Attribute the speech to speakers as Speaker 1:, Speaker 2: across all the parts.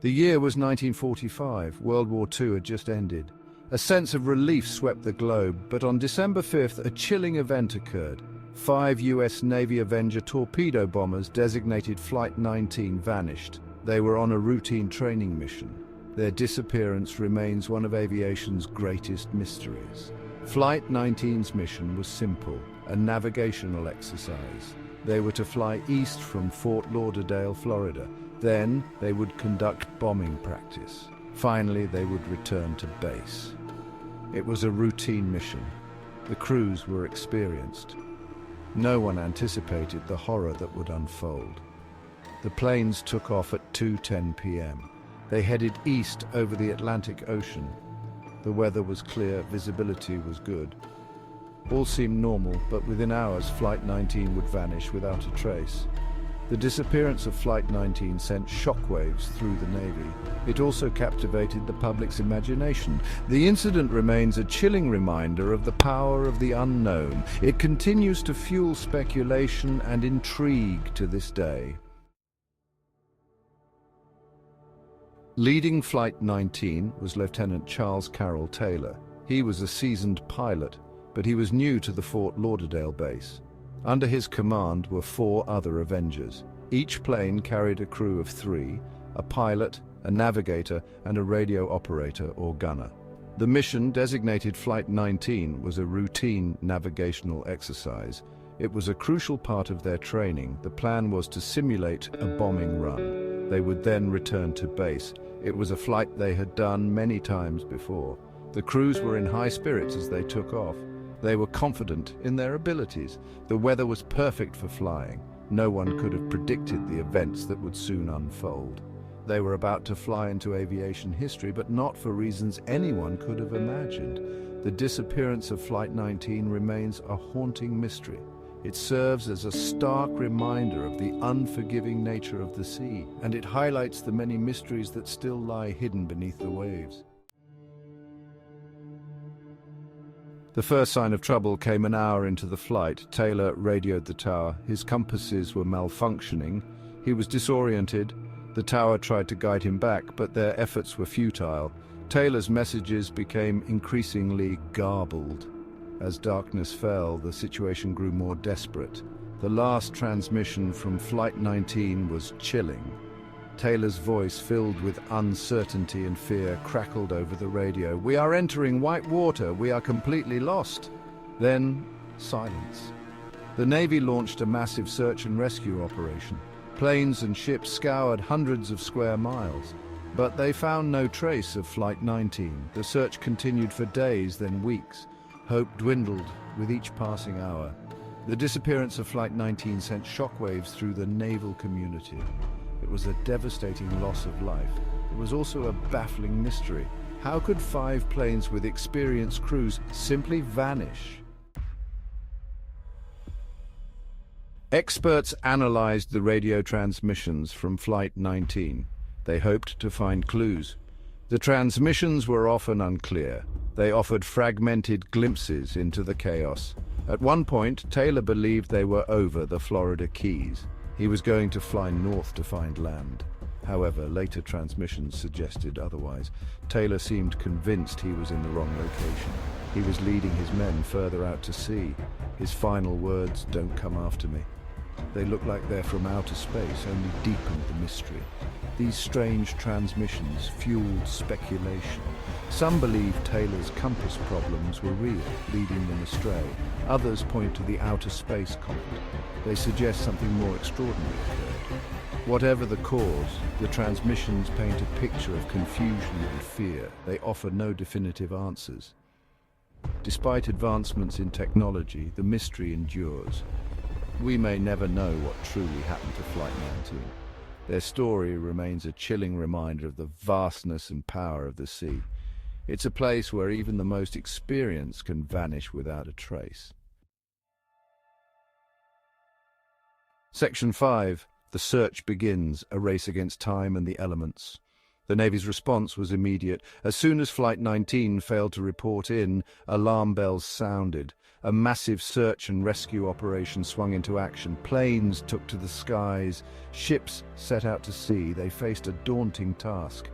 Speaker 1: The year was 1945. World War II had just ended. A sense of relief swept the globe, but on December 5th, a chilling event occurred. 5 US Navy Avenger torpedo bombers designated Flight 19 vanished. They were on a routine training mission. Their disappearance remains one of aviation's greatest mysteries. Flight 19's mission was simple, a navigational exercise. They were to fly east from Fort Lauderdale, Florida. Then they would conduct bombing practice. Finally, they would return to base. It was a routine mission. The crews were experienced. No one anticipated the horror that would unfold. The planes took off at 2:10 p.m. They headed east over the Atlantic Ocean. The weather was clear, visibility was good. All seemed normal, but within hours, Flight 19 would vanish without a trace. The disappearance of Flight 19 sent shockwaves through the Navy. It also captivated the public's imagination. The incident remains a chilling reminder of the power of the unknown. It continues to fuel speculation and intrigue to this day. Leading Flight 19 was Lieutenant Charles Carroll Taylor. He was a seasoned pilot, but he was new to the Fort Lauderdale base. Under his command were 4 other Avengers. Each plane carried a crew of 3, a pilot, a navigator, and a radio operator or gunner. The mission, designated Flight 19, was a routine navigational exercise. It was a crucial part of their training. The plan was to simulate a bombing run. They would then return to base. It was a flight they had done many times before. The crews were in high spirits as they took off. They were confident in their abilities. The weather was perfect for flying. No one could have predicted the events that would soon unfold. They were about to fly into aviation history, but not for reasons anyone could have imagined. The disappearance of Flight 19 remains a haunting mystery. It serves as a stark reminder of the unforgiving nature of the sea, and it highlights the many mysteries that still lie hidden beneath the waves. The first sign of trouble came an hour into the flight. Taylor radioed the tower. His compasses were malfunctioning. He was disoriented. The tower tried to guide him back, but their efforts were futile. Taylor's messages became increasingly garbled. As darkness fell, the situation grew more desperate. The last transmission from Flight 19 was chilling. Taylor's voice, filled with uncertainty and fear, crackled over the radio. "We are entering white water. We are completely lost." Then, silence. The Navy launched a massive search and rescue operation. Planes and ships scoured hundreds of square miles, but they found no trace of Flight 19. The search continued for days, then weeks. Hope dwindled with each passing hour. The disappearance of Flight 19 sent shockwaves through the naval community. It was a devastating loss of life. It was also a baffling mystery. How could 5 planes with experienced crews simply vanish? Experts analyzed the radio transmissions from Flight 19. They hoped to find clues. The transmissions were often unclear. They offered fragmented glimpses into the chaos. At one point, Taylor believed they were over the Florida Keys. He was going to fly north to find land. However, later transmissions suggested otherwise. Taylor seemed convinced he was in the wrong location. He was leading his men further out to sea. His final words, "Don't come after me." They look like they're from outer space, only deepened the mystery. These strange transmissions fueled speculation. Some believe Taylor's compass problems were real, leading them astray. Others point to the outer space comet. They suggest something more extraordinary occurred. Whatever the cause, the transmissions paint a picture of confusion and fear. They offer no definitive answers. Despite advancements in technology, the mystery endures. We may never know what truly happened to Flight 19. Their story remains a chilling reminder of the vastness and power of the sea. It's a place where even the most experienced can vanish without a trace. Section 5. The search begins, a race against time and the elements. The Navy's response was immediate. As soon as Flight 19 failed to report in, alarm bells sounded. A massive search and rescue operation swung into action. Planes took to the skies, ships set out to sea. They faced a daunting task.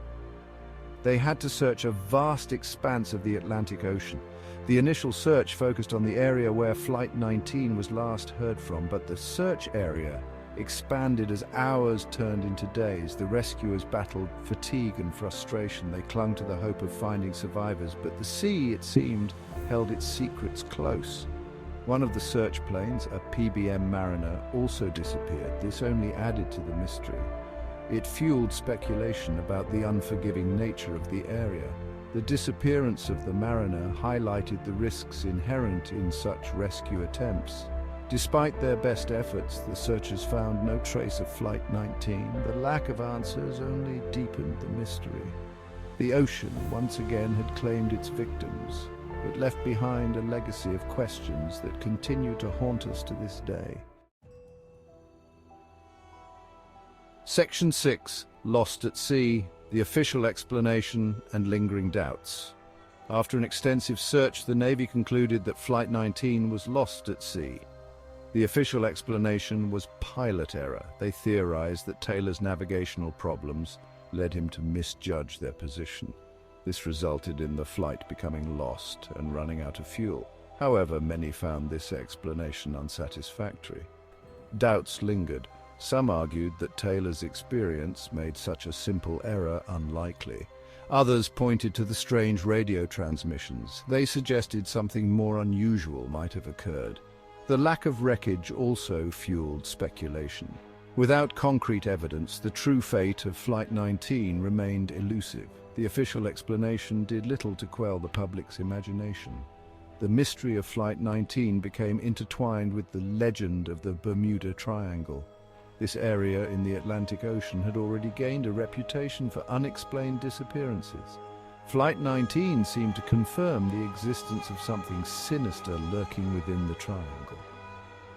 Speaker 1: They had to search a vast expanse of the Atlantic Ocean. The initial search focused on the area where Flight 19 was last heard from, but the search area expanded as hours turned into days. The rescuers battled fatigue and frustration. They clung to the hope of finding survivors, but the sea, it seemed, held its secrets close. One of the search planes, a TBM Mariner, also disappeared. This only added to the mystery. It fueled speculation about the unforgiving nature of the area. The disappearance of the Mariner highlighted the risks inherent in such rescue attempts. Despite their best efforts, the searchers found no trace of Flight 19. The lack of answers only deepened the mystery. The ocean once again had claimed its victims, but left behind a legacy of questions that continue to haunt us to this day. Section 6. Lost at Sea, the official explanation and lingering doubts. After an extensive search, the Navy concluded that Flight 19 was lost at sea. The official explanation was pilot error. They theorized that Taylor's navigational problems led him to misjudge their position. This resulted in the flight becoming lost and running out of fuel. However, many found this explanation unsatisfactory. Doubts lingered. Some argued that Taylor's experience made such a simple error unlikely. Others pointed to the strange radio transmissions. They suggested something more unusual might have occurred. The lack of wreckage also fueled speculation. Without concrete evidence, the true fate of Flight 19 remained elusive. The official explanation did little to quell the public's imagination. The mystery of Flight 19 became intertwined with the legend of the Bermuda Triangle. This area in the Atlantic Ocean had already gained a reputation for unexplained disappearances. Flight 19 seemed to confirm the existence of something sinister lurking within the triangle.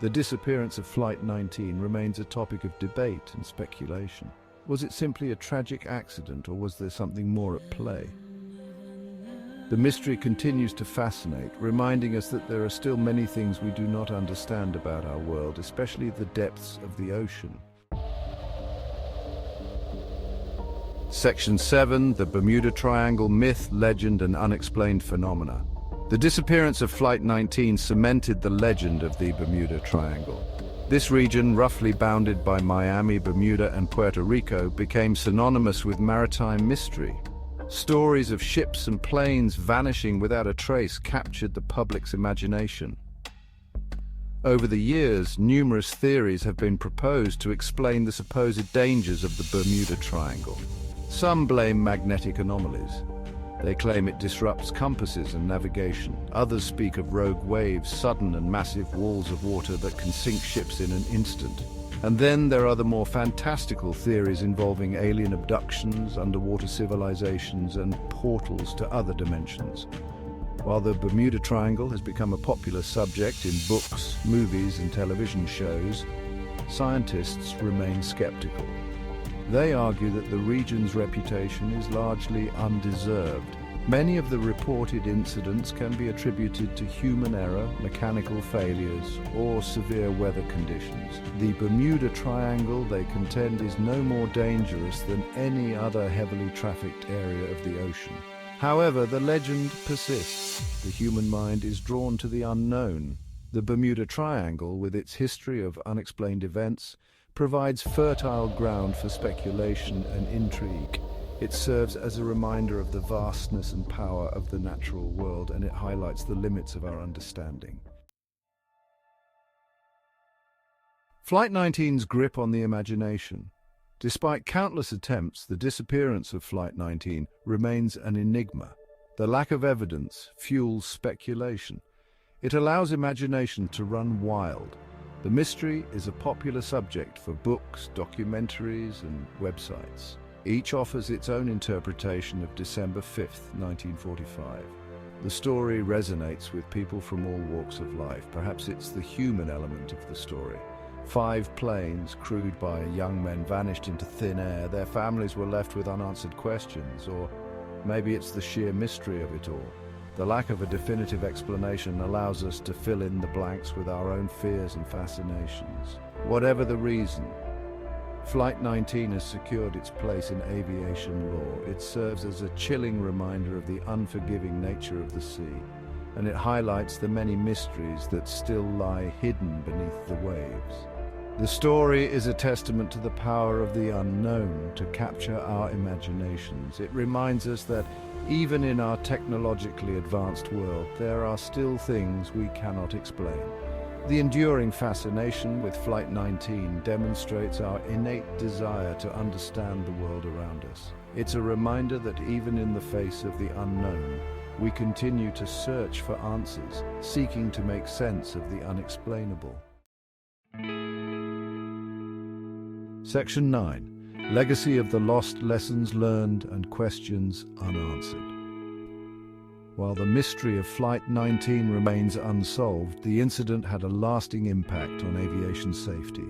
Speaker 1: The disappearance of Flight 19 remains a topic of debate and speculation. Was it simply a tragic accident, or was there something more at play? The mystery continues to fascinate, reminding us that there are still many things we do not understand about our world, especially the depths of the ocean. Section 7. The Bermuda Triangle: Myth, Legend, and Unexplained Phenomena. The disappearance of Flight 19 cemented the legend of the Bermuda Triangle. This region, roughly bounded by Miami, Bermuda, and Puerto Rico, became synonymous with maritime mystery. Stories of ships and planes vanishing without a trace captured the public's imagination. Over the years, numerous theories have been proposed to explain the supposed dangers of the Bermuda Triangle. Some blame magnetic anomalies. They claim it disrupts compasses and navigation. Others speak of rogue waves, sudden and massive walls of water that can sink ships in an instant. And then there are the more fantastical theories involving alien abductions, underwater civilizations, and portals to other dimensions. While the Bermuda Triangle has become a popular subject in books, movies, and television shows, scientists remain skeptical. They argue that the region's reputation is largely undeserved. Many of the reported incidents can be attributed to human error, mechanical failures, or severe weather conditions. The Bermuda Triangle, they contend, is no more dangerous than any other heavily trafficked area of the ocean. However, the legend persists. The human mind is drawn to the unknown. The Bermuda Triangle, with its history of unexplained events, provides fertile ground for speculation and intrigue. It serves as a reminder of the vastness and power of the natural world, and it highlights the limits of our understanding. Flight 19's grip on the imagination. Despite countless attempts, the disappearance of Flight 19 remains an enigma. The lack of evidence fuels speculation. It allows imagination to run wild. The mystery is a popular subject for books, documentaries, and websites. Each offers its own interpretation of December 5th, 1945. The story resonates with people from all walks of life. Perhaps it's the human element of the story. 5 planes, crewed by young men, vanished into thin air. Their families were left with unanswered questions, or maybe it's the sheer mystery of it all. The lack of a definitive explanation allows us to fill in the blanks with our own fears and fascinations. Whatever the reason, Flight 19 has secured its place in aviation lore. It serves as a chilling reminder of the unforgiving nature of the sea, and it highlights the many mysteries that still lie hidden beneath the waves. The story is a testament to the power of the unknown to capture our imaginations. It reminds us that even in our technologically advanced world, there are still things we cannot explain. The enduring fascination with Flight 19 demonstrates our innate desire to understand the world around us. It's a reminder that even in the face of the unknown, we continue to search for answers, seeking to make sense of the unexplainable. Section 9. Legacy of the Lost, Lessons Learned and Questions Unanswered. While the mystery of Flight 19 remains unsolved, the incident had a lasting impact on aviation safety.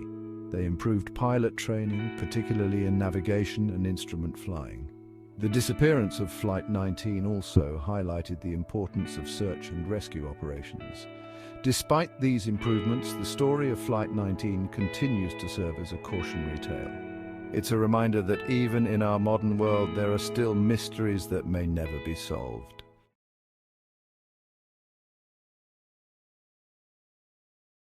Speaker 1: They improved pilot training, particularly in navigation and instrument flying. The disappearance of Flight 19 also highlighted the importance of search and rescue operations. Despite these improvements, the story of Flight 19 continues to serve as a cautionary tale. It's a reminder that even in our modern world, there are still mysteries that may never be solved.